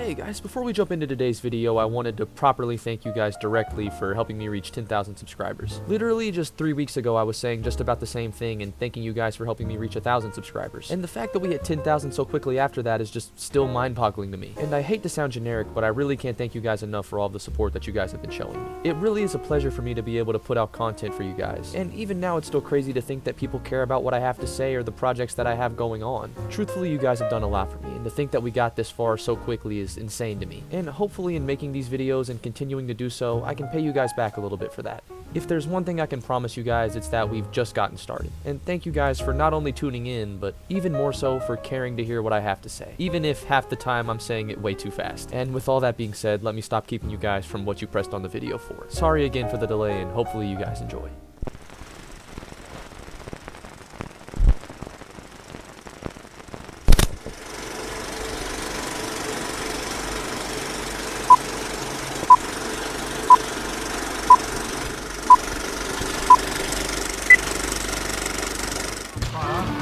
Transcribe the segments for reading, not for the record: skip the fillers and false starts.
Hey guys, before we jump into today's video, I wanted to properly thank you guys directly for helping me reach 10,000 subscribers. Literally just 3 weeks ago I was saying just about the same thing and thanking you guys for helping me reach 1,000 subscribers. And the fact that we hit 10,000 so quickly after that is just still mind-boggling to me. And I hate to sound generic, but I really can't thank you guys enough for all the support that you guys have been showing me. It really is a pleasure for me to be able to put out content for you guys. And even now it's still crazy to think that people care about what I have to say or the projects that I have going on. Truthfully, you guys have done a lot for me, and to think that we got this far so quickly is insane to me. And hopefully in making these videos and continuing to do so, I can pay you guys back a little bit for that. If there's one thing I can promise you guys, it's that we've just gotten started. And thank you guys for not only tuning in, but even more so for caring to hear what I have to say, even if half the time I'm saying it way too fast. And with all that being said, let me stop keeping you guys from what you pressed on the video for. Sorry again for the delay, and hopefully you guys enjoy.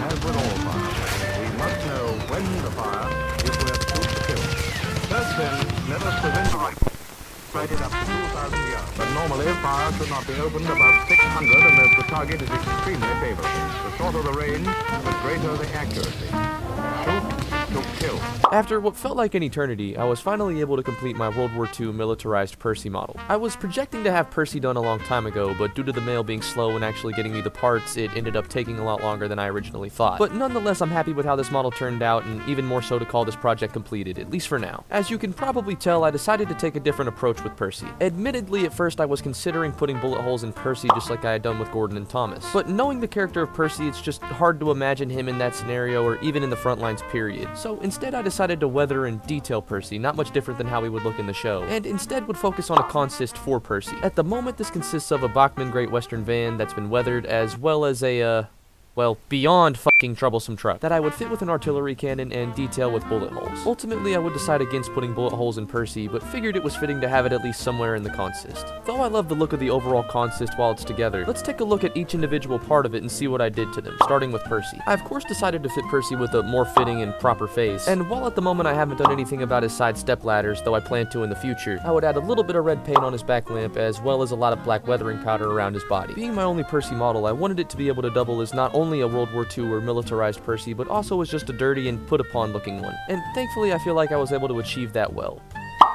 As with all fire, we must know when the fire is worth shoot to kill. First then, let us prevent the rifle. Sight it up to 2,000 yards. But normally fire should not be opened above 600 unless the target is extremely favorable. The shorter the range, the greater the accuracy. Shoot to kill. After what felt like an eternity, I was finally able to complete my World War II militarized Percy model. I was projecting to have Percy done a long time ago, but due to the mail being slow and actually getting me the parts, it ended up taking a lot longer than I originally thought. But nonetheless, I'm happy with how this model turned out, and even more so to call this project completed, at least for now. As you can probably tell, I decided to take a different approach with Percy. Admittedly, at first I was considering putting bullet holes in Percy just like I had done with Gordon and Thomas. But knowing the character of Percy, it's just hard to imagine him in that scenario or even in the front lines period. So instead I decided to weather and detail Percy, not much different than how he would look in the show, and instead would focus on a consist for Percy. At the moment, this consists of a Bachmann Great Western van that's been weathered, as well as a, well, beyond fucking troublesome truck that I would fit with an artillery cannon and detail with bullet holes. Ultimately, I would decide against putting bullet holes in Percy, but figured it was fitting to have it at least somewhere in the consist. Though I love the look of the overall consist while it's together, let's take a look at each individual part of it and see what I did to them, starting with Percy. I of course decided to fit Percy with a more fitting and proper face, and while at the moment I haven't done anything about his side step ladders, though I plan to in the future, I would add a little bit of red paint on his back lamp, as well as a lot of black weathering powder around his body. Being my only Percy model, I wanted it to be able to double as not only a World War II or militarized Percy, but also as just a dirty and put-upon looking one. And thankfully, I feel like I was able to achieve that well.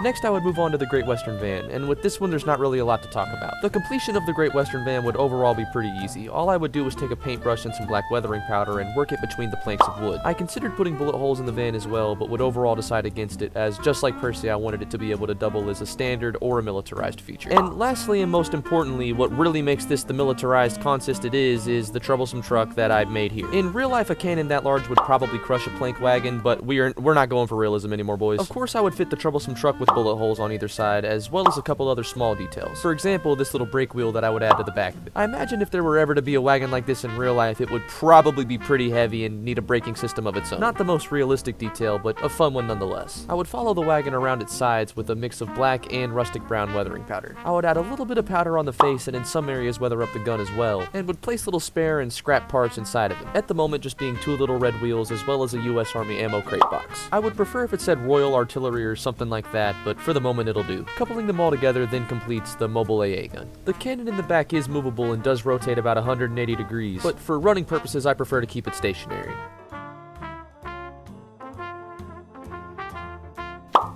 Next, I would move on to the Great Western Van, and with this one there's not really a lot to talk about. The completion of the Great Western Van would overall be pretty easy. All I would do was take a paintbrush and some black weathering powder and work it between the planks of wood. I considered putting bullet holes in the van as well, but would overall decide against it, as just like Percy, I wanted it to be able to double as a standard or a militarized feature. And lastly, and most importantly, what really makes this the militarized consist it is the troublesome truck that I've made here. In real life, a cannon that large would probably crush a plank wagon, but we're not going for realism anymore, boys. Of course, I would fit the troublesome truck with bullet holes on either side, as well as a couple other small details. For example, this little brake wheel that I would add to the back of it. I imagine if there were ever to be a wagon like this in real life, it would probably be pretty heavy and need a braking system of its own. Not the most realistic detail, but a fun one nonetheless. I would follow the wagon around its sides with a mix of black and rustic brown weathering powder. I would add a little bit of powder on the face and in some areas weather up the gun as well, and would place little spare and scrap parts inside of it. At the moment, just being 2 little red wheels as well as a US Army ammo crate box. I would prefer if it said Royal Artillery or something like that, but for the moment it'll do. Coupling them all together then completes the mobile AA gun. The cannon in the back is movable and does rotate about 180 degrees, but for running purposes I prefer to keep it stationary.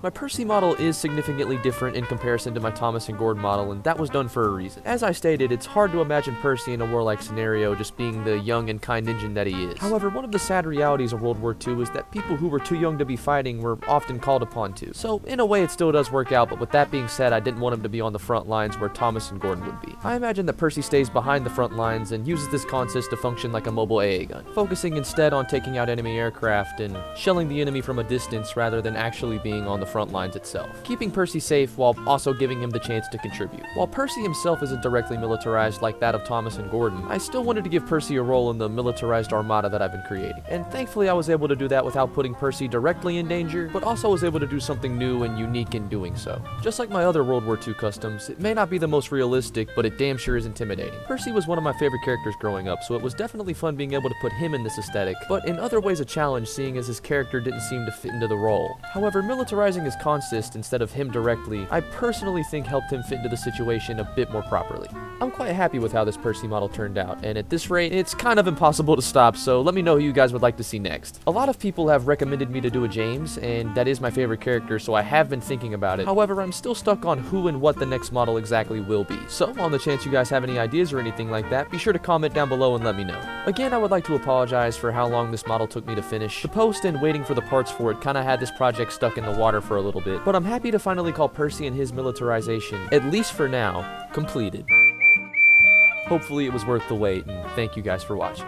My Percy model is significantly different in comparison to my Thomas and Gordon model, and that was done for a reason. As I stated, it's hard to imagine Percy in a warlike scenario just being the young and kind engine that he is. However, one of the sad realities of World War II is that people who were too young to be fighting were often called upon to. So, in a way, it still does work out, but with that being said, I didn't want him to be on the front lines where Thomas and Gordon would be. I imagine that Percy stays behind the front lines and uses this consist to function like a mobile AA gun, focusing instead on taking out enemy aircraft and shelling the enemy from a distance rather than actually being on the front lines itself, keeping Percy safe while also giving him the chance to contribute. While Percy himself isn't directly militarized like that of Thomas and Gordon, I still wanted to give Percy a role in the militarized armada that I've been creating, and thankfully I was able to do that without putting Percy directly in danger, but also was able to do something new and unique in doing so. Just like my other World War II customs, it may not be the most realistic, but it damn sure is intimidating. Percy was one of my favorite characters growing up, so it was definitely fun being able to put him in this aesthetic, but in other ways a challenge seeing as his character didn't seem to fit into the role. However, militarizing using his consist instead of him directly, I personally think helped him fit into the situation a bit more properly. I'm quite happy with how this Percy model turned out, and at this rate, it's kind of impossible to stop, so let me know who you guys would like to see next. A lot of people have recommended me to do a James, and that is my favorite character, so I have been thinking about it. However, I'm still stuck on who and what the next model exactly will be. So, on the chance you guys have any ideas or anything like that, be sure to comment down below and let me know. Again, I would like to apologize for how long this model took me to finish. The post and waiting for the parts for it kinda had this project stuck in the water for a little bit, but I'm happy to finally call Percy and his militarization, at least for now, completed. Hopefully it was worth the wait, and thank you guys for watching.